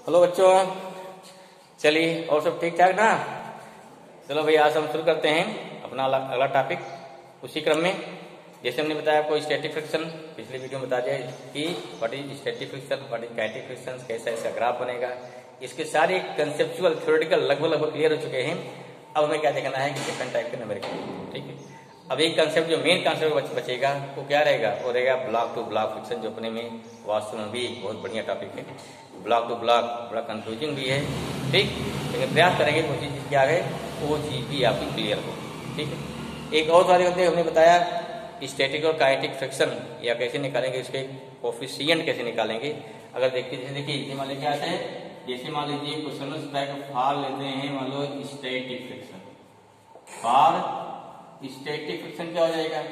Hello बच्चों, चलिए और सब ठीक ठाक ना। चलो भाई, आज हम शुरू करते हैं अपना अगला टॉपिक। उसी क्रम में जैसे हमने बताया आपको स्टैटिक फ्रिक्शन, पिछली वीडियो में बता दिया कि what is static friction, what is kinetic friction, कैसा इसका ग्राफ बनेगा। इसके सारे कंसेप्चुअल थ्योरेटिकल लगभग क्लियर हो चुके हैं। अब हमें क्या देखना है कि डिफरेंट टाइप के न्यूमेरिकल, ठीक है। अब एक कंसेप्ट जो मेन कंसेप्ट बचेगा वो क्या रहेगा, वो रहेगा ब्लॉक टू ब्लॉक फ्रिक्शन, जो अपने में वास्तव में भी बहुत बढ़िया टॉपिक है। ब्लॉक टू ब्लॉक बड़ा कंफ्यूजिंग भी है, ठीक, लेकिन प्रयास करेंगे वो चीज़ क्या है वो चीज़ भी आपकी क्लियर हो, ठीक है। एक और सारे होते हमने बताया स्टैटिक और काइनेटिक फ्रिक्शन या कैसे निकालेंगे, इसके कोफिशिएंट कैसे निकालेंगे। अगर देखिए मान लीजिए क्या आता है, जैसे मान लीजिए क्वेश्चन टाइप फार लेते हैं, मान लो स्टैटिक फ्रिक्शन। फार स्टैटिक फ्रिक्शन क्या हो जाएगा,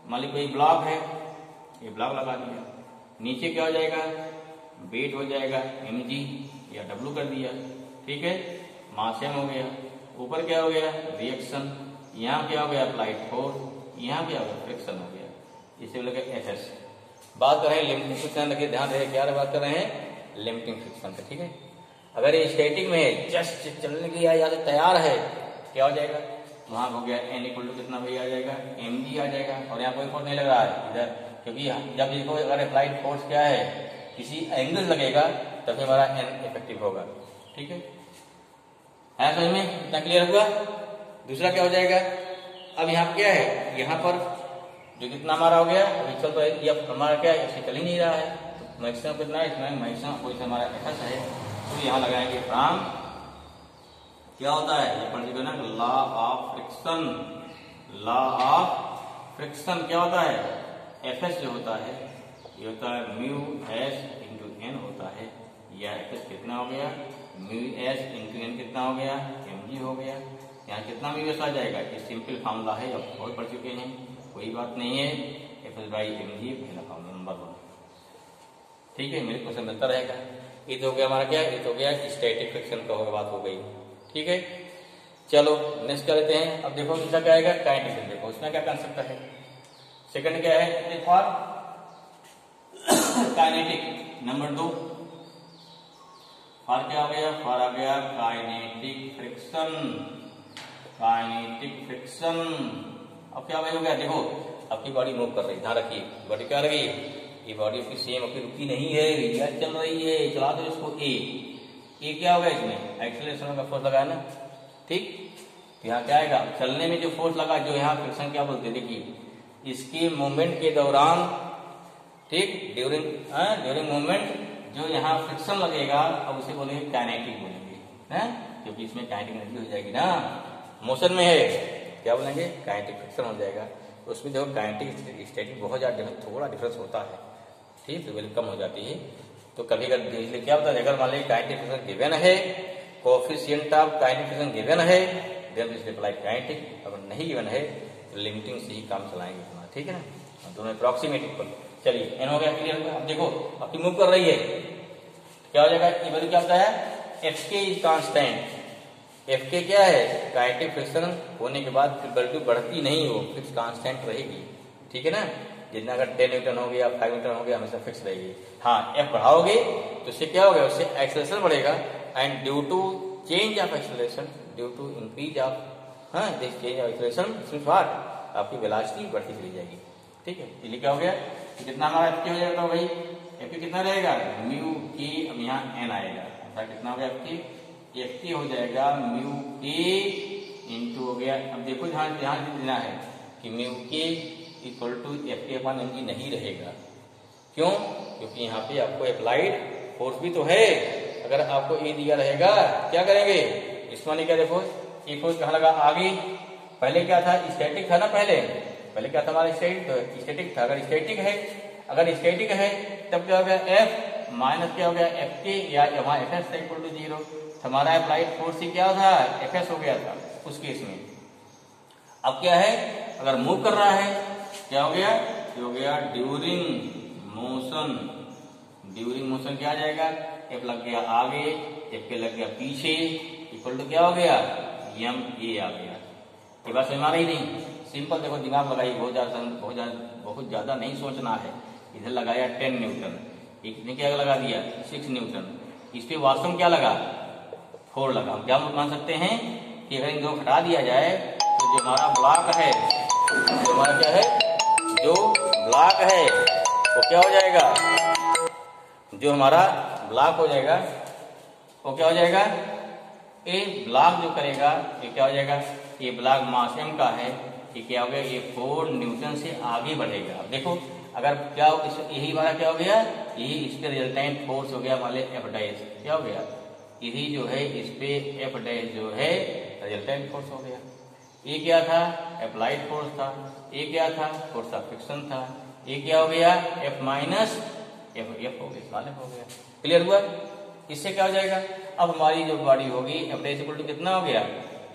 मान लीजिए कोई ब्लॉक है, ये ब्लॉक लगा दिया, नीचे क्या हो जाएगा वेट हो जाएगा mg या w कर दिया, ठीक है, मास m हो गया। ऊपर क्या हो गया रिएक्शन, यहाँ क्या हो गया अप्लाइड फोर्स, यहाँ क्या हो गया फ्रिक्शन हो गया, इसे बोलेगा एफएस। बात कर रहे हैं लिमिटिंग फ्रिक्शन, देखिए ध्यान रहे क्या बात कर रहे हैं लिमिटिंग फ्रिक्शन का, ठीक है। अगर ये स्टैटिक में है, जस्ट चलने के लिए या तो तैयार है, क्या हो जाएगा वहां हो गया n इक्वल टू कितना भाई आ जाएगा mg आ जाएगा। और यहाँ कोई फोर्स नहीं लग रहा है इधर, क्योंकि जब देखो अगर अप्लाइड फोर्स क्या है किसी एंगल लगेगा तभी हमारा n इफेक्टिव होगा, ठीक है समझ में, इतना क्लियर हुआ। दूसरा क्या हो जाएगा, अब यहाँ क्या है, यहाँ पर जो कितना हमारा हो गया चल तो ये हमारा क्या है इससे चल ही नहीं रहा है, तो मैक्सिमम कितना है इसमें मैक्सिमम कोई हमारा एफएस है, तो यहाँ लगाएंगे फ्रॉम क्या होता है ये पढ़ लीजिए ना, law of friction. Law of friction क्या होता है, एफएस जो होता है ये होता है म्यू एस इंटू एन होता है, या एफएस कितना हो गया म्यू एस इंटू एन कितना हो गया mg हो गया। यहाँ कितना म्यू एस आ जाएगा, ये सिंपल फार्मूला है, अब बहुत पढ़ चुके हैं, कोई बात नहीं है। एफएस बाई mg पहला फार्मूला नंबर 1, ठीक है, मेरे क्वेश्चन मिलता रहेगा। ये तो हो गया हमारा क्या, ये तो हो गया स्टैटिक फ्रिक्शन का होगा, बात हो गई, ठीक है। चलो नेक्स्ट क्या लेते हैं, अब देखो दूसरा क्या आएगा काइनेटिक, देखो उसमें क्या कंसेप्ट है। सेकंड क्या है फॉर काइनेटिक, नंबर 2 फॉर क्या हो गया, फॉर आ गया काइनेटिक फ्रिक्शन। काइनेटिक फ्रिक्शन अब क्या हो गया, देखो आपकी बॉडी मूव कर रही है, ध्यान रखिए बॉडी क्या रही, ये बॉडी आपकी सेम आपकी रुकी नहीं है, या चल रही है, चला दो इसको ए क्या होगा इसमें एक्सेलरेशन का फोर्स लगाया ना, ठीक। तो यहाँ क्या आएगा चलने में जो फोर्स लगा, जो यहाँ फ्रिक्शन क्या बोलते हैं, देखिए इसके मूवमेंट के दौरान, ठीक, ड्यूरिंग मूवमेंट जो यहाँ फ्रिक्शन लगेगा, अब उसे बोलेंगे काइनेटिक बोलेंगे, हैं, क्योंकि इसमें काइनेटिक एनर्जी हो जाएगी ना, मोशन में है, क्या बोलेंगे काइनेटिक फ्रिक्शन हो जाएगा। उसमें देखो काइनेटिक स्टैटिक बहुत ज्यादा थोड़ा डिफरेंस होता है, ठीक, तो वैल्यू कम हो जाती है। तो कभी अगर क्या होता है, अगर मान लीजिए काइनेटिक फ्रिक्शन गिवन है, coefficient of kinetic friction given है, देन दिस अप्लाई काइनेटिक। अगर नहीं गिवन है तो लिमिटिंग से ही काम चलाएंगे, ठीक है ना, दोनों अप्रॉक्सीमेट इक्वल। चलिए एन हो गया क्लियर हुआ। अब देखो अब मूव कर रही है, क्या हो जाएगा, ये वैल्यू क्या होता है एफ के इज कांस्टेंट। एफ के क्या है काइनेटिक फ्रिक्शन होने के बाद फिर वैल्यू बढ़ती नहीं, हो फिक्स कांस्टेंट रहेगी, ठीक है ना। जितना अगर 10 न्यूटन हो गया 5 न्यूटन हो गया हमेशा फिक्स रहेगी। हाँ एफ बढ़ाओगे तो उससे क्या होगा, उससे एक्सेलरेशन बढ़ेगा, and due to change of acceleration, due to increase of this change of acceleration what आपकी वेलोसिटी बढ़ती चली जाएगी, ठीक है। इसलिए क्या हो गया, कितना हमारा एफ के हो जाएगा भाई, एफ के कितना रहेगा म्यू के, अब यहाँ एन आएगा, कितना हो गया एफ के हो जाएगा म्यू के इंटू हो गया। अब देखो ध्यान देना है कि म्यू के इक्वल टू एफ के अपॉन एम जी नहीं रहेगा, क्यों, क्योंकि यहाँ पे आपको अप्लाइड फोर्स भी तो है। अगर आपको ए दिया रहेगा क्या करेंगे, इसमें क्या देखो ये फोर्स कहाँ लगा आगे, पहले क्या था स्टैटिक था ना, पहले क्या था हमारा स्टैटिक था। अगर स्टैटिक है तब क्या हो गया एफ माइनस क्या हो गया एफ के, या वहां एफ एस इक्वल टू 0, हमारा अप्लाइड फोर्स क्या था एफ एस हो गया था उस केस में। अब क्या है अगर मूव कर रहा है क्या हो गया, ये हो गया ड्यूरिंग मोशन क्या आ जाएगा, एफ लग गया आगे, एफ के लग गया पीछे, इक्वल टू क्या हो गया एम ए आ गया। ये बात समझ आ रही नहीं, सिंपल देखो दिमाग लगाइए, बहुत ज्यादा नहीं सोचना है। इधर लगाया 10 न्यूटन, एक ने क्या लगा दिया 6 न्यूटन, इस पे वास्तव में क्या लगा, 4 लगा। हम क्या मान सकते हैं कि अगर इन दो हटा दिया जाए तो जो हमारा ब्लॉक है, जो हमारा क्या है, जो ब्लॉक है वो क्या हो जाएगा, जो हमारा ब्लॉक हो जाएगा वो क्या हो जाएगा, ये ब्लॉक जो करेगा ये क्या हो जाएगा, ये ब्लॉक मास m का है, ये क्या हो गया, ये 4 न्यूटन से आगे बढ़ेगा। अब देखो अगर क्या यही वाला क्या हो गया, यही इस पे रिजल्टेंट फोर्स हो गया वाले F डैश, क्या हो गया, यही जो है इस पे F डैश जो है रिजल्टेंट फोर्स हो गया। ये क्या था, अप्लाइड फोर्स था, ये क्या था, फोर्स ऑफ फ्रिक्शन था, ये क्या हो गया, F माइनस F हो गया, वाले हो गया। क्लियर हुआ। इससे क्या हो जाएगा, अब हमारी जो बॉडी होगी F डैश इक्वल टू कितना हो गया,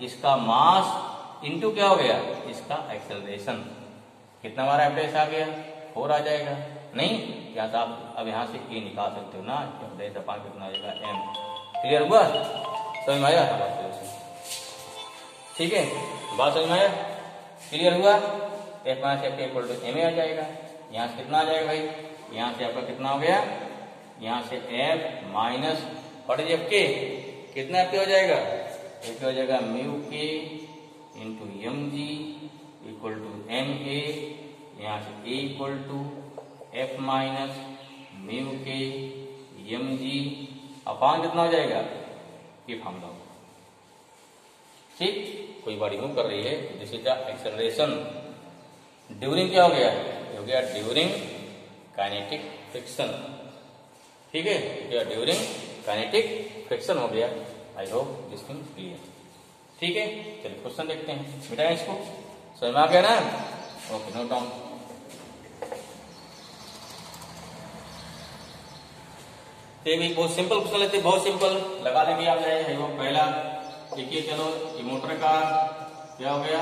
इसका मास इनटू क्या हो गया, इसका एक्सेलरेशन। कितना हमारा F डैश आ गया, 4 आ जाएगा। नहीं क्या था, अब यहाँ से ए निकाल सकते हो ना, F डैश अपान कितना आ जाएगा, m। क्लियर हुआ, समझ में आया, ठीक है, बात समझ में आया, क्लियर हुआ। F minus F equal to m आ जाएगा। यहाँ से कितना आ जाएगा भाई, यहाँ से आपका कितना हो गया, यहाँ से F minus what is F के, कितना F हो जाएगा, F हो जाएगा म्यू के into M G equal to M A, यहाँ से A equal to F minus mu के एम जी अपान कितना हो जाएगा, ये फॉर्मूला होगा। ठीक, कोई बॉडी मूव कर रही है, this is the acceleration during क्या हो गया ड्यूरिंग काइनेटिक फ्रिक्शन। ठीक है, क्या ड्यूरिंग काइनेटिक फ्रिक्शन हो गया। I hope this thing clear. ठीक है, चलिए क्वेश्चन देखते हैं, बेटा इसको समझ में आ गया ना, ओके नोट डाउन। ये भी बहुत सिंपल क्वेश्चन लेते, बहुत सिंपल लगा लेंगे आप जाए। वो पहला देखिए, चलो ये मोटर का क्या हो गया,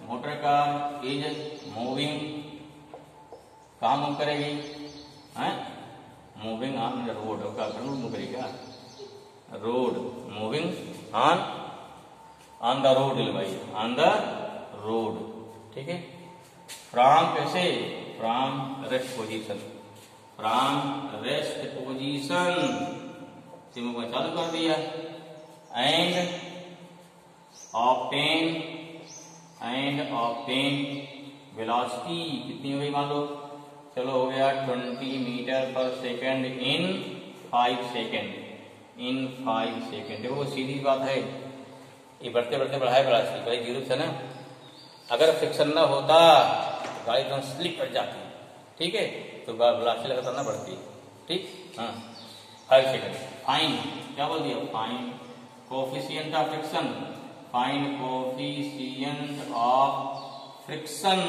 मोटर का इज मूविंग, कहाँ मूव करेगी, मूविंग ऑन द रोड, का मूव करेगा, road moving on the road भाई, ऑन द रोड। ठीक है, फ्रॉम कैसे, from rest position, from rest position से मूवमेंट चालू कर दिया, एंड ऑब्टेन वेलोसिटी कितनी हो गई, मान लो चलो हो गया 20 मीटर पर second in 5 second, in 5 second. देखो सीधी बात है, ये बढ़ते बढ़ते बढ़ाए वेलोसिटी, बड़ी जरूरत है ना। अगर फ्रिक्शन ना होता गाड़ी एकदम स्लिप कर जाती, ठीक है, तो वेलोसिटी लगातार ना बढ़ती। ठीक, हाँ 5 सेकेंड। फाइन क्या बोल दिया, fine coefficient of friction, fine coefficient of friction,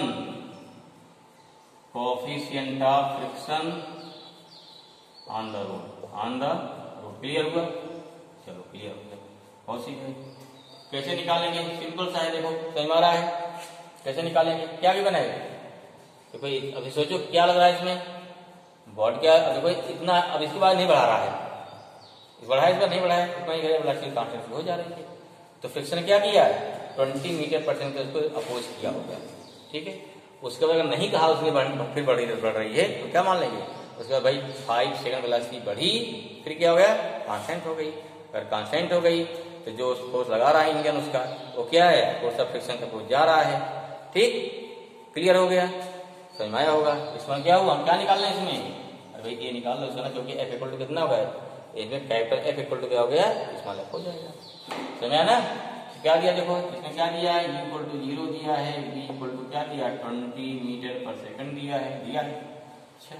coefficient of friction on the road, clear हुआ। चलो क्लियर हो गया, बहुत सी है। कैसे निकालेंगे, सिंपल सा है, देखो सही मारा है, कैसे निकालेंगे, क्या भी बनाएगा, तो कोई अभी सोचो क्या लग रहा है इसमें, बॉड क्या, देखो इतना, अब इसके बाद नहीं बढ़ा रहा है, बढ़ाया इस बार नहीं बढ़ाया, वेलोसिटी कांस्टेंट हो जा रही है। तो फ्रिक्शन क्या किया, 20 मीटर पर सेकंड उसको अपोज किया होगा। ठीक है, उसके बाद अगर नहीं कहा उसने फिर बढ़ रही है तो क्या मान लेंगे, उसके बाद भाई 5 सेकंड वेलोसिटी बढ़ी, फिर क्या हो गया, कांस्टेंट हो गई। अगर कांस्टेंट हो गई तो जो फोर्स लगा रहा है इंजन उसका वो क्या है, फोर्स ऑफ फ्रिक्शन का फोर्स जा रहा है। ठीक, क्लियर हो गया, समझ में आया होगा। इसमें क्या हुआ, हम क्या निकाल रहे हैं इसमें, अरे भाई ये निकाल लो इसमें, क्योंकि F इक्वल टू कितना होगा, इसमें कैपिटल F इक्वल टू क्या हो गया, स्मॉल f हो जाएगा। समझ में आया ना, क्या दिया, देखो इसमें क्या दिया है, U इक्वल टू 0 दिया है, V इक्वल टू क्या दिया, 20 मीटर पर सेकंड दिया है। अच्छा,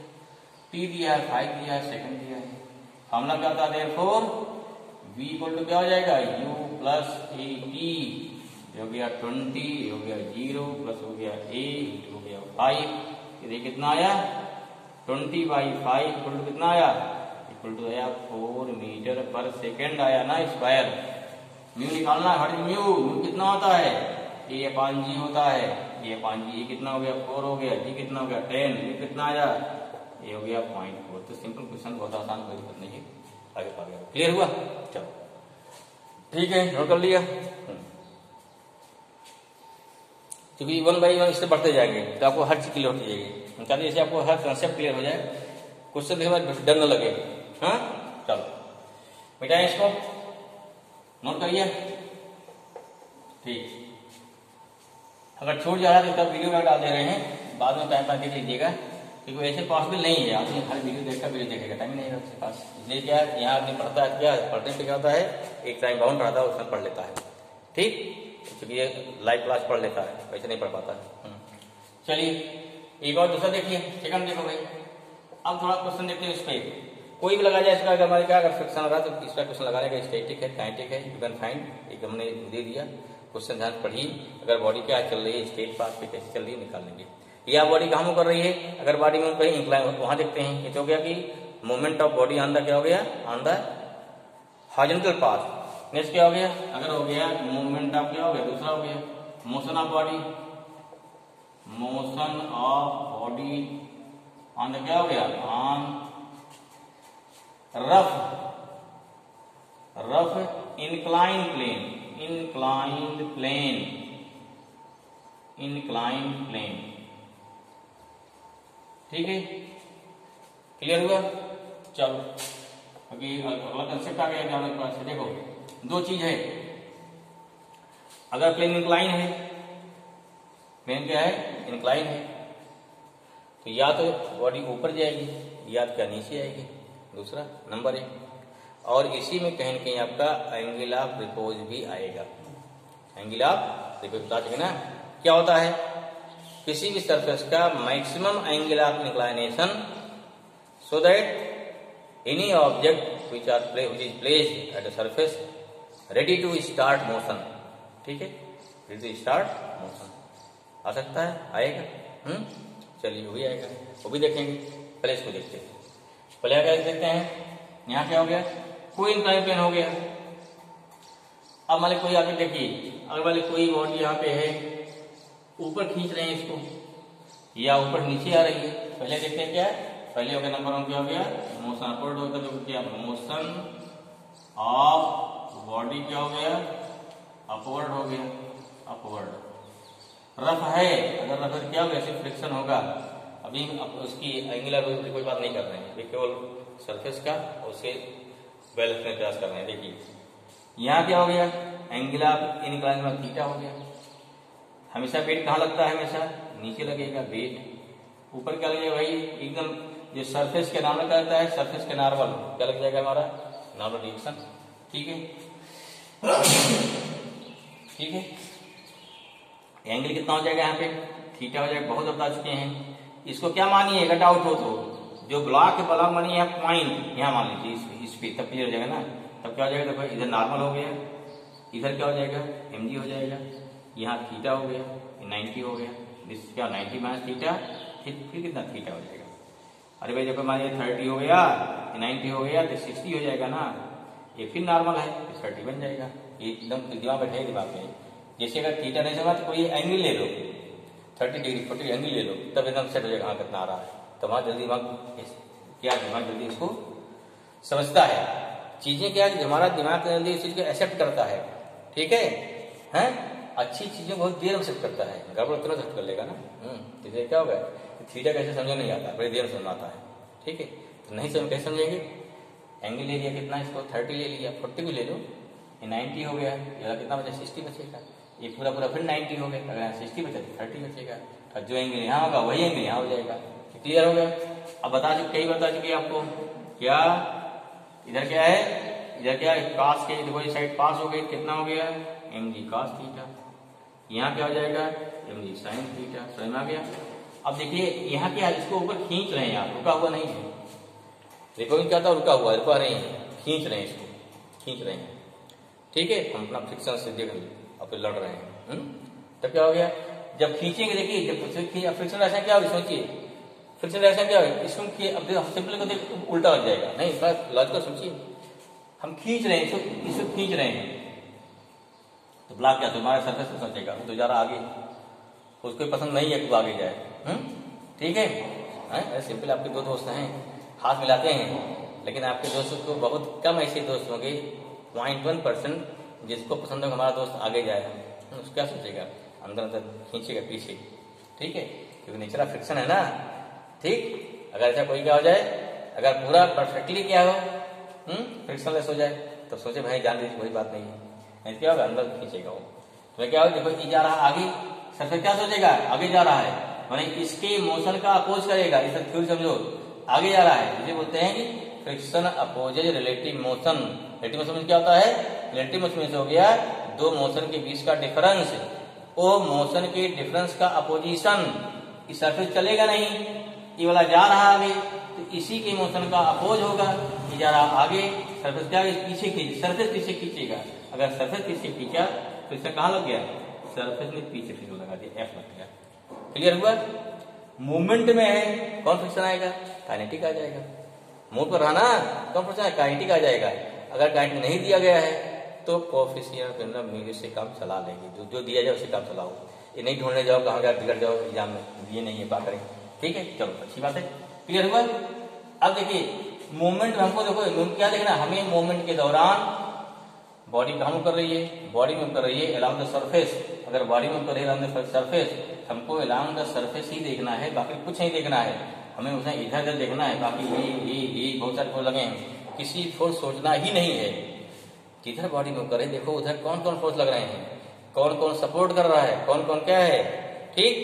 T दिया है 5 दिया है, सेकंड दिया है। फॉर्मूला क्या था, देयरफॉर V इक्वल टू क्या हो जाएगा, U प्लस A T, हो गया 20, हो गया 0 प्लस हो गया A हो गया 5, ये कितना आया, 20/5 इक्वल टू कितना आया, इक्वल टू आया 4 मीटर पर सेकेंड आया ना, स्क्वायर। म्यू निकालना है, हर म्यू कितना होता है, A/G होता है, A/G ये कितना हो गया, 4 हो गया, G कितना हो गया 10, ये कितना आया, ये हो गया 0.4। तो सिंपल क्वेश्चन, बहुत आसान, कोई दिक्कत नहीं है, आगे पा गया। क्लियर हुआ, चलो ठीक है, नोट कर लिया। क्योंकि 1 बाई 1 इससे बढ़ते जाएंगे तो आपको हर चीज क्लियर होती जाएगी। हम चाहते जैसे आपको हर कंसेप्ट क्लियर हो जाए, क्वेश्चन देखने बाद डर न लगे। हाँ चलो बेटा इसको नोट करिए। ठीक, अगर छूट जा रहा है तो तब वीडियो में डाल दे रहे हैं, बाद में टाइम पास देख लीजिएगा, क्योंकि ऐसे पॉसिबल नहीं है आदमी हर वीडियो देखकर वीडियो देखेगा, टाइम ही नहीं है उसके पास। इसलिए क्या है, यहाँ आदमी पढ़ता है, क्या पढ़ने पे क्या होता है, एक टाइम बाउंड रहता है उसमें पढ़ लेता है। ठीक, क्योंकि ये लाइव क्लास पढ़ लेता है, वैसे नहीं पढ़ पाता है। चलिए एक और दूसरा देखिए, सेकंड देखो भाई। अब थोड़ा क्वेश्चन देखते हैं इस पे, कोई भी लगा जाए इसका, अगर हमारे क्या अगर फ्रिक्शन लगा तो इसका क्वेश्चन लगाने का स्टैटिक है, काइनेटिक है, यू कैन फाइंड, एक हमने दे दिया क्वेश्चन, ध्यान पढ़िए। अगर बॉडी क्या चल रही है, स्टेट पाथ पे कैसे चल रही है निकाल लेंगे। या बॉडी कहाँ मूव कर रही है, अगर बॉडी में कहीं इंक्लाइन हो वहां देखते हैं। ये तो हो गया कि movement of body on the क्या हो गया, on the horizontal path. Next क्या हो गया, अगर हो गया मूवमेंट ऑफ क्या हो गया, दूसरा हो गया motion of body, motion of body on the क्या हो गया, on rough inclined plane, inclined plane, inclined plane. ठीक है, क्लियर हुआ। चलो अभी अगला कंसेप्ट आ गया हमारे पास। देखो दो चीज है, अगर प्लेन इंक्लाइन है, प्लेन क्या है, इंक्लाइन है, तो या तो बॉडी ऊपर जाएगी या क्या नीचे आएगी, दूसरा नंबर एक। और इसी में कहीं न कहीं आपका एंगल ऑफ रिपोज भी आएगा। एंगल ऑफ रिपोज बता चुके ना क्या होता है, किसी भी सरफेस का maximum angle of inclination, so that any object which is placed at the surface ready to start motion. ठीक है, रेडी टू स्टार्ट मोशन आ सकता है, आएगा। चलिए वो भी आएगा, वो भी देखेंगे। पहले इसको देखते हैं, पहले क्या देखते हैं। यहाँ क्या हो गया, कोई इंक्लाइन प्लेन हो गया। अब मान ली कोई आगे देखिए, अगर मान ली कोई बॉडी यहाँ पे है, ऊपर खींच रहे हैं इसको, या ऊपर नीचे आ रही है। पहले देखते हैं क्या है, पहले हो गया नंबर वन क्या हो गया, मोशन अपवर्ड होगा, तो क्या मोशन ऑफ बॉडी क्या हो गया, अपवर्ड हो गया, अपवर्ड। रफ है, अगर रफ है क्या होगा, सिर्फ फ्रिक्शन होगा। अभी उसकी एंगुलर कोई बात नहीं कर रहे हैं, अभी केवल सरफेस का उसे बैलेंस करने प्रयास कर रहे हैं। देखिए यहाँ क्या हो गया, एंगल ऑफ इनक्लाइन थीटा हो गया। हमेशा वेट कहाँ लगता है, हमेशा नीचे लगेगा वेट। ऊपर क्या लगेगा भाई, एकदम जो सरफेस के नार्मल क्या लगता है, सरफेस के नॉर्मल क्या लग जाएगा हमारा, नॉर्मल रिएक्शन। ठीक है, ठीक है। एंगल कितना हो जाएगा यहाँ पे, थीटा हो जाएगा, बहुत बता चुके हैं। इसको क्या मानिए, अगर डाउट हो तो जो ब्लॉक है ब्लॉक मानिए यहाँ पॉइंट, यहाँ मान लीजिए इस पे, तब क्लियर हो जाएगा ना। तब क्या हो जाएगा, देखो इधर नॉर्मल हो गया, इधर क्या हो जाएगा, mg हो जाएगा, यहाँ थीटा हो गया, 90 हो गया, दिस क्या 90 माइनस थीटा, फिर कितना थीटा हो जाएगा। अरे भाई देखो मान लीजिए 30 हो गया, 90 हो गया, तो 60 हो जाएगा ना, ये फिर नॉर्मल है, 30 बन जाएगा। ये एकदम दिमाग बैठे दिमाग में। जैसे अगर थीटा नहीं समझ तो कोई एंगल ले लो, 30 डिग्री 40 एंगल ले लो, तब एकदम सेट हो जाएगा हाँ कितना आ रहा है। तो वहां जल्दी दिमाग क्या, दिमाग जल्दी इसको समझता है। चीजें क्या है, हमारा दिमाग जल्दी इस चीज को एक्सेप्ट करता है। ठीक है, हैं अच्छी चीजें बहुत देर में एक्सेप्ट करता है, गड़बड़ तुरंत एक्सेप्ट कर लेगा ना। तो क्या होगा, थीटा कैसे समझ नहीं आता, बड़ी देर में समझ आता है। ठीक है, तो नहीं समझ कैसे समझेंगे, एंगल ले लिया कितना, इसको 30 ले लिया, 40 भी ले लो, ये 90 हो गया, कितना बचा 60 बचेगा। ये पूरा पूरा फिर 90 हो गया, अगर यहाँ 60 बचा तो 30 बचेगा, और जो एंगल यहाँ होगा वही एंगल यहाँ हो जाएगा। क्लियर हो गया। अब बता चुके, कई बता चुके आपको क्या, इधर क्या है, इधर क्या है, कास के देखो ये साइड पास हो गई, कितना हो गया mg cos थीटा, यहाँ क्या हो जाएगा mg sin थीटा। समझ में आ गया। अब देखिए यहाँ क्या, इसको ऊपर खींच रहे हैं आप, रुका हुआ नहीं है। देखो क्या था, रुका हुआ, रुका नहीं है, खींच रहे हैं, इसको खींच रहे हैं। ठीक है, हम अपना फ्रिक्शन से देख अब लड़ रहे हैं। तब क्या हो गया, जब खींचेंगे, देखिए जब फ्रिक्शन ऐसा क्या होगा, सोचिए फ्रिक्शन ऐसा क्या होगा, इसको अब सिंपल को देख उल्टा हो जाएगा, नहीं लॉजिकल सोचिए, हम खींच रहे हैं, इसको खींच रहे हैं, तो ब्लॉक क्या तुम्हारे सरफेस पे सोचेगा, तो जा रहा आगे, उसको पसंद नहीं है कि आगे जाए। ठीक है, सिंपल आपके दो दोस्त हैं, हाथ मिलाते हैं, लेकिन आपके दोस्तों को बहुत कम ऐसे दोस्त होंगे, 0.1% जिसको पसंद होगा हमारा दोस्त आगे जाए, उसको क्या सोचेगा, अंदर अंदर खींचेगा पीछे। ठीक है, क्योंकि नेचर ऑफ फ्रिक्शन है ना। ठीक, अगर ऐसा कोई क्या हो जाए, अगर पूरा परफेक्टली क्या हो, फ्रिक्शनलेस हो जाए, तो सोचे भाई जान दीजिए कोई बात नहीं है, क्या होगा अंदर खींचेगा वो, तो क्या होगा, देखो ये जा रहा आगे, सरफेस क्या सोचेगा आगे जा रहा है, माने इसके मोशन का अपोज करेगा, इस थ्योरी समझो, आगे जा रहा है, इसे बोलते हैं कि friction opposes relative motion. Relative motion क्या होता है, रिलेटिव मोशन से हो गया दो मोशन के बीच का डिफरेंस, वो मोशन के डिफरेंस का अपोजिशन, इस सरफेस चलेगा नहीं, ये वाला जा रहा आगे, तो इसी के मोशन का अपोज होगा, ये जा रहा आगे, सरफेस क्या पीछे खींच, सरफेस पीछे खींचेगा, अगर सरफेस पीछे खींचा तो इसका कहाँ लग गया, सरफेस ने पीछे फ्रिक्शन लगा दिया, एफ लग गया। क्लियर हुआ। मूवमेंट में है कौन फ्रिक्शन आएगा, काइनेटिक आ जाएगा, मूव पर रहना कौन फ्रिक्शन काइनेटिक आ जाएगा, अगर काइनेटिक नहीं दिया गया है तो कोएफिशिएंट मतलब म्यू से काम चला लेंगे, जो दिया जाए उसे काम चलाओ, ये नहीं ढूंढने जाओ कहाँ गया बिगड़ जाओ एग्जाम में, ये नहीं है, बात करें, ठीक है, चलो अच्छी बात है, क्लियर हुआ। अब देखिए मूवमेंट में हमको देखो क्या देखना, हमें मूवमेंट के दौरान बॉडी कहाँ मूव कर रही है, बॉडी मूव कर रही है अलाउंग द सरफेस, अगर बॉडी मूव कर रही है अलाउंग द सरफेस, हमको अलाउंग द सरफेस ही देखना है, बाकी कुछ नहीं देखना है, हमें उसे इधर उधर देखना है, बाकी ये बहुत सारे फोर्स लगे हैं, किसी फोर्स सोचना ही नहीं है, किधर बॉडी मूव करे, देखो उधर कौन कौन फोर्स लग रहे हैं, कौन कौन सपोर्ट कर रहा है, कौन कौन क्या है, ठीक,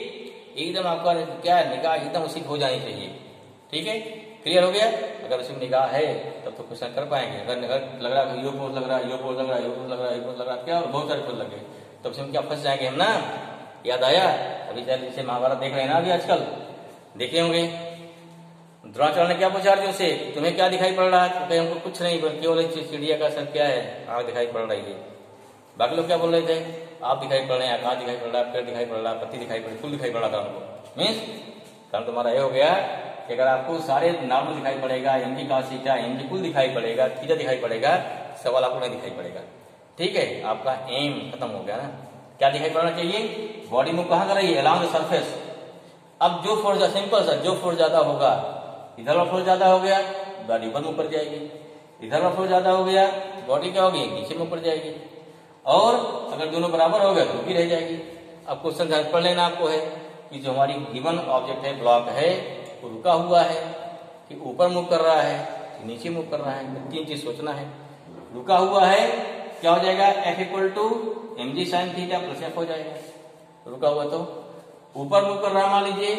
एकदम आपका क्या है निगाह एकदम उसी हो जानी चाहिए, ठीक है, क्लियर हो गया। अगर उसी में निगाह है तब तो क्वेश्चन कर पाएंगे, अगर लग रहा है यो फोर्स लग रहा है, यो फोर्स लग रहा है, यो फोर्स लग रहा है, यो फोर्स लग रहा है, क्या बहुत सारे फोर्स लगे, तो उसमें क्या फंस जाएंगे हम ना। याद आया अभी जैसे महाभारत देख रहे हैं ना अभी आजकल देखे होंगे, द्रोणाचार्य ने क्या पूछा अर्जुन से, तुम्हें क्या दिखाई पड़ रहा है, तो हमको कुछ नहीं, केवल चिड़िया का सर क्या है आग दिखाई पड़ रही है, बाकी लोग क्या बोल रहे थे, आप दिखाई पड़ रहे हैं, आकाश दिखाई पड़ रहा है, पेड़ दिखाई पड़ रहा है, पत्ती दिखाई पड़ रही, फूल दिखाई पड़ रहा था हमको, मीन्स कारण तुम्हारा ये हो गया कि अगर आपको सारे नॉर्मल दिखाई पड़ेगा, एमजी का सीटा एमजी कुल दिखाई पड़ेगा, थीटा दिखाई पड़ेगा, सवाल आपको नहीं दिखाई पड़ेगा, ठीक है, आपका एम खत्म हो गया ना। क्या दिखाई पड़ना चाहिए, बॉडी मूव कहाँ कर रही है अलाउंग द सरफेस, अब जो फोर्स सिंपल सा, जो फोर्स ज्यादा होगा, इधर वाला फोर्स ज्यादा हो गया बॉडी ऊपर मुंह पर जाएगी, इधर वाला फोर्स ज्यादा हो गया बॉडी क्या होगी नीचे मुंह पर जाएगी, और अगर दोनों बराबर हो गए तो भी रह जाएगी। अब क्वेश्चन ध्यान पढ़ लेना आपको है कि जो हमारी गिवन ऑब्जेक्ट है ब्लॉक है वो रुका हुआ है कि ऊपर मूव कर रहा है कि नीचे मूव कर रहा है, तीन चीज सोचना है। रुका हुआ है क्या हो जाएगा, F equal to mg sin theta plus F हो जाएगा, रुका हुआ तो ऊपर मूव कर रहा है, मान लीजिए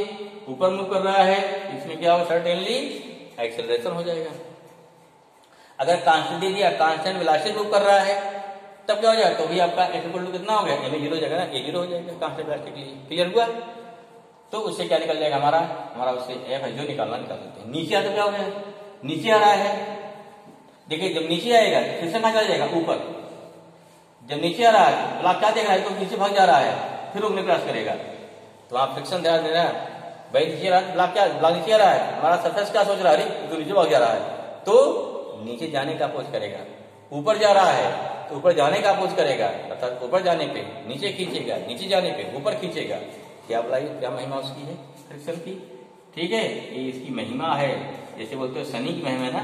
ऊपर मूव कर रहा है, इसमें क्या होगा सर्टेनली एक्सेलरेशन हो जाएगा। अगर कांस्टेंट दे दिया, कांस्टेंट वेलोसिटी मूव कर रहा है तब क्या हो जाएगा, तो भी आपका F इक्वल टू कितना हो गया, m 0 हो जाएगा ना, a 0 हो जाएगा कांस्टेंट वेलोसिटी के लिए, क्लियर हुआ। तो उससे क्या निकल जाएगा हमारा उससे F है जो निकालना निकाल सकते हैं। नीचे आ तो क्या हो गया, नीचे आ रहा है, देखिए जब नीचे आएगा फिर से कहाँ चला जाएगा ऊपर, जब नीचे आ रहा है ब्लॉक क्या देख रहा है, तो नीचे भाग जा रहा है, फिर ऊपर क्रॉस करेगा, तो आप फ्रिक्शन ध्यान देना भाई, नीचे आ रहा है ब्लॉक, क्या ब्लॉक नीचे आ रहा है, हमारा सरफेस क्या सोच रहा है, अरे तो नीचे भाग जा रहा है, तो नीचे जाने का अपोज करेगा, ऊपर जा रहा है तो ऊपर जाने का अपोज करेगा, अर्थात ऊपर जाने पे नीचे खींचेगा, नीचे जाने पे ऊपर खींचेगा। क्या बुलाई, क्या महिमा उसकी है फ्रिक्शन की, ठीक है, ये इसकी महिमा है, जैसे बोलते हो शनि की महिमा है ना,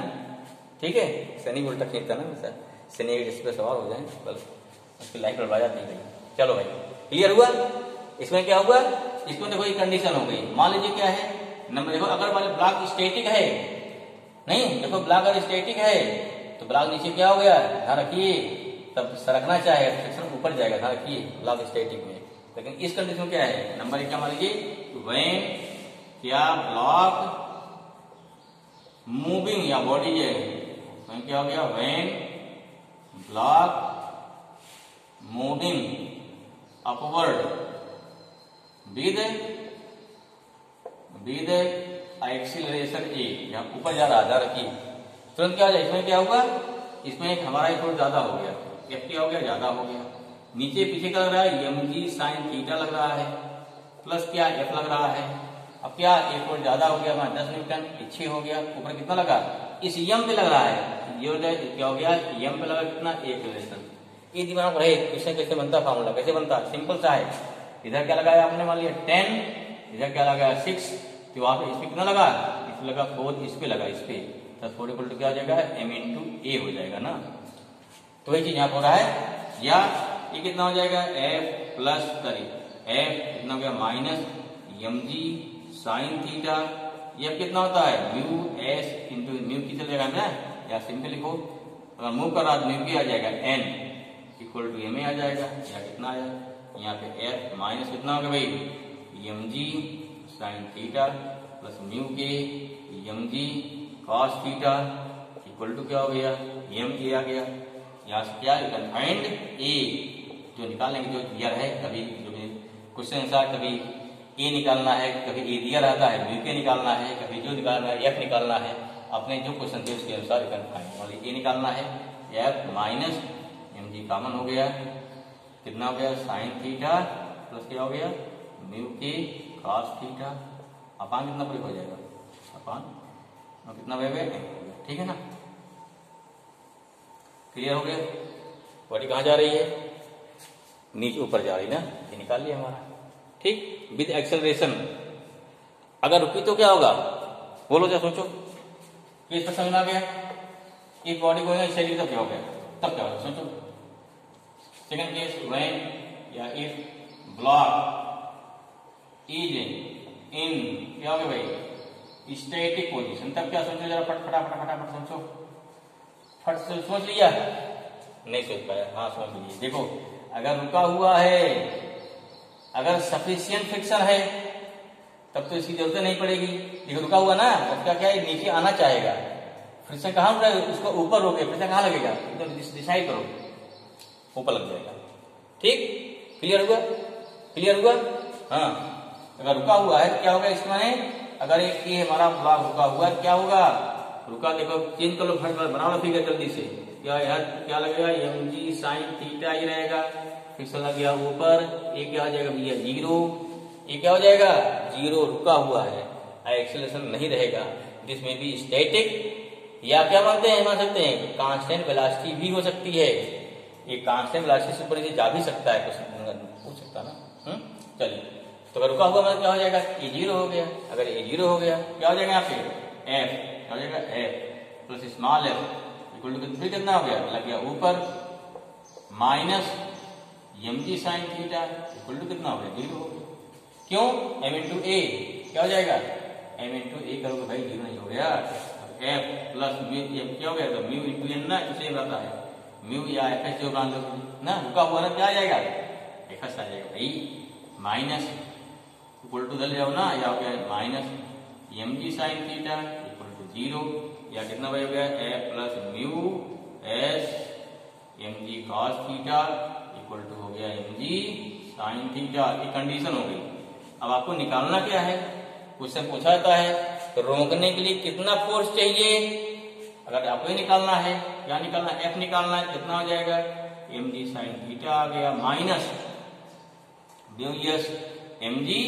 ठीक है, शनि उल्टा खींचता ना वैसा, शनि जिस पर सवार हो जाए बल उसकी लाइफ बढ़वा जाती है। चलो भाई क्लियर हुआ। इसमें क्या हुआ, इसमें देखो ये कंडीशन हो गई, मान लीजिए क्या है नंबर, देखो अगर मान ब्लॉक स्टैटिक है, नहीं देखो ब्लॉक अगर स्टैटिक है तो ब्लॉक नीचे क्या हो गया, ध्यान रखिए, तब सरकना चाहे फ्रिक्शन ऊपर जाएगा, ध्यान रखिए ब्लॉक स्टैटिक में। लेकिन इस कंडीशन में क्या है, नंबर एक क्या मान लीजिए, व्हेन क्या ब्लॉक मूविंग या बॉडी है, व्हेन क्या हो गया, when block moving upward with acceleration a, यहाँ ऊपर जा रहा है रखिए, तुरंत क्या हो जाए, इसमें क्या होगा, इसमें एक हमारा एक ज्यादा हो गया, F क्या हो गया, ज्यादा हो गया, नीचे पीछे का लग रहा है mg sin थीटा लग रहा है, प्लस क्या F लग रहा है। अब क्या एक और ज्यादा हो गया, 10 न्यूटन पीछे हो गया, ऊपर कितना लगा, इस यम पे लग रहा है, ये क्या हो गया, यम पे लगा कितना, एक्सेलरेशन। ये दिमाग रहे क्वेश्चन कैसे बनता, फार्मूला कैसे बनता, सिंपल सा है, इधर क्या लगाया आपने, मान लिया 10, इधर क्या लगाया 6, तो वहां पे इस पे कितना लगा, इस पे लगा 4, इस पे लगा, इस पे तो 4 इक्वल टू क्या हो जाएगा, m इंटू ए हो जाएगा ना। तो वही चीज यहाँ हो रहा है, या ये कितना हो जाएगा, F प्लस F कितना हो गया माइनस mg साइन थीटा, ये कितना होता है म्यू s इंटू म्यू कितना जाएगा ना, या सिंपल लिखो, अगर मूव कर रहा है म्यू के आ जाएगा n equal to M a आ जाएगा, या कितना आया यहाँ पे एफ माइनस कितना होगा भाई एम जी साइन थीटा प्लस म्यू के M G cos theta equal to क्या हो गया एम ए आ गया। यहाँ से क्या फाइंड ए, जो निकालेंगे जो दिया है, कभी जो क्वेश्चन अनुसार कभी ए निकालना है, कभी ए दिया रहता है म्यू के निकालना है, कभी जो निकालना है एफ निकालना है, अपने जो क्वेश्चन थे उसके अनुसार फाइंड ए निकालना है। F minus M G common हो गया, कितना हो गया साइन थीटा प्लस क्या हो गया म्यू के कॉस थीटा, अपान कितना प्रयोग हो जाएगा अपान कितना बनेगा, ठीक है ना। क्लियर हो गया। बॉडी कहाँ जा रही है, नीचे ऊपर जा रही ना, ये निकाल लिया हमारा, ठीक। विद एक्सेलरेशन अगर रुकी तो क्या होगा, बोलो क्या सोचो, केस पर समझ आ गया। एक बॉडी को चलिए तब क्या हो गया, तब क्या होगा सोचो। सेकंड केस व्हेन या इफ ब्लॉक इज इन क्या हो गया भाई स्टैटिक पोजीशन, तब क्या सोचो जरा फटाफट सोचो, फट से सोच लिया, नहीं सोच पाया, हाँ सोच लीजिए। देखो अगर रुका हुआ है, अगर सफिशिएंट फ्रिक्शन है तब तो इसकी जरूरत नहीं पड़ेगी, लेकिन रुका हुआ ना उसका क्या है नीचे आना चाहेगा, फ्रिक्शन कहाँ रुका है उसको ऊपर रोके, फ्रिक्शन कहाँ लगेगा एकदम डिसाइड करो, ऊपर लग जाएगा, ठीक। क्लियर हुआ, क्लियर हुआ, हाँ। अगर रुका हुआ है तो क्या होगा इसमें है, अगर एक ये हमारा ब्लॉक रुका हुआ है क्या होगा, रुका देखो चेंज कर लो, बनाओ ना फिगर जल्दी से, क्या यार क्या लगेगा एम जी साइन थीटा ही रहेगा, फ्रिक्शन लग गया ऊपर, ये क्या हो जाएगा भैया जीरो, ये क्या हो जाएगा जीरो, रुका हुआ है, एक्सेलरेशन नहीं रहेगा। दिस में भी स्टैटिक या क्या मानते हैं, मान सकते हैं कांस्टेंट वेलोसिटी भी हो सकती है, ये कांस्टेंट वेलोसिटी से ऊपर जा भी सकता है, कुछ पूछ सकता ना, चलिए। तो अगर रुका हुआ मतलब क्या हो जाएगा ये जीरो हो गया, अगर ये जीरो हो गया क्या हो जाएगा यहाँ पे एफ, क्या हो जाएगा F plus small F equal to फिर कितना हो गया लग गया ऊपर minus M ji sine theta equal to कितना हो गया जीरो हो गया, क्यों एम इंटू ए क्या हो जाएगा एम इंटू ए करोगे भाई जीरो नहीं हो गया, एफ प्लस म्यू क्या हो गया तो म्यू इंटू एन ना, तो सेम रहता है म्यू या एफ एस जो मान लो ना, रुका हुआ ना क्या आ जाएगा एफ एस आ जाएगा भाई, माइनस इक्वल टू दल जाओ ना, या हो गया minus M ji sine theta equal to zero, या कितना भाई हो गया F plus mu S M ji cos theta equal to हो गया एम जी साइन थीटा, ये कंडीशन हो गई। अब आपको निकालना क्या है, क्वेश्चन पूछा जाता है तो रोकने के लिए कितना फोर्स चाहिए, अगर आपको निकालना है क्या निकालना है एफ निकालना है, कितना हो जाएगा एम जी साइन थीटा आ गया माइनस म्यू एस एम जी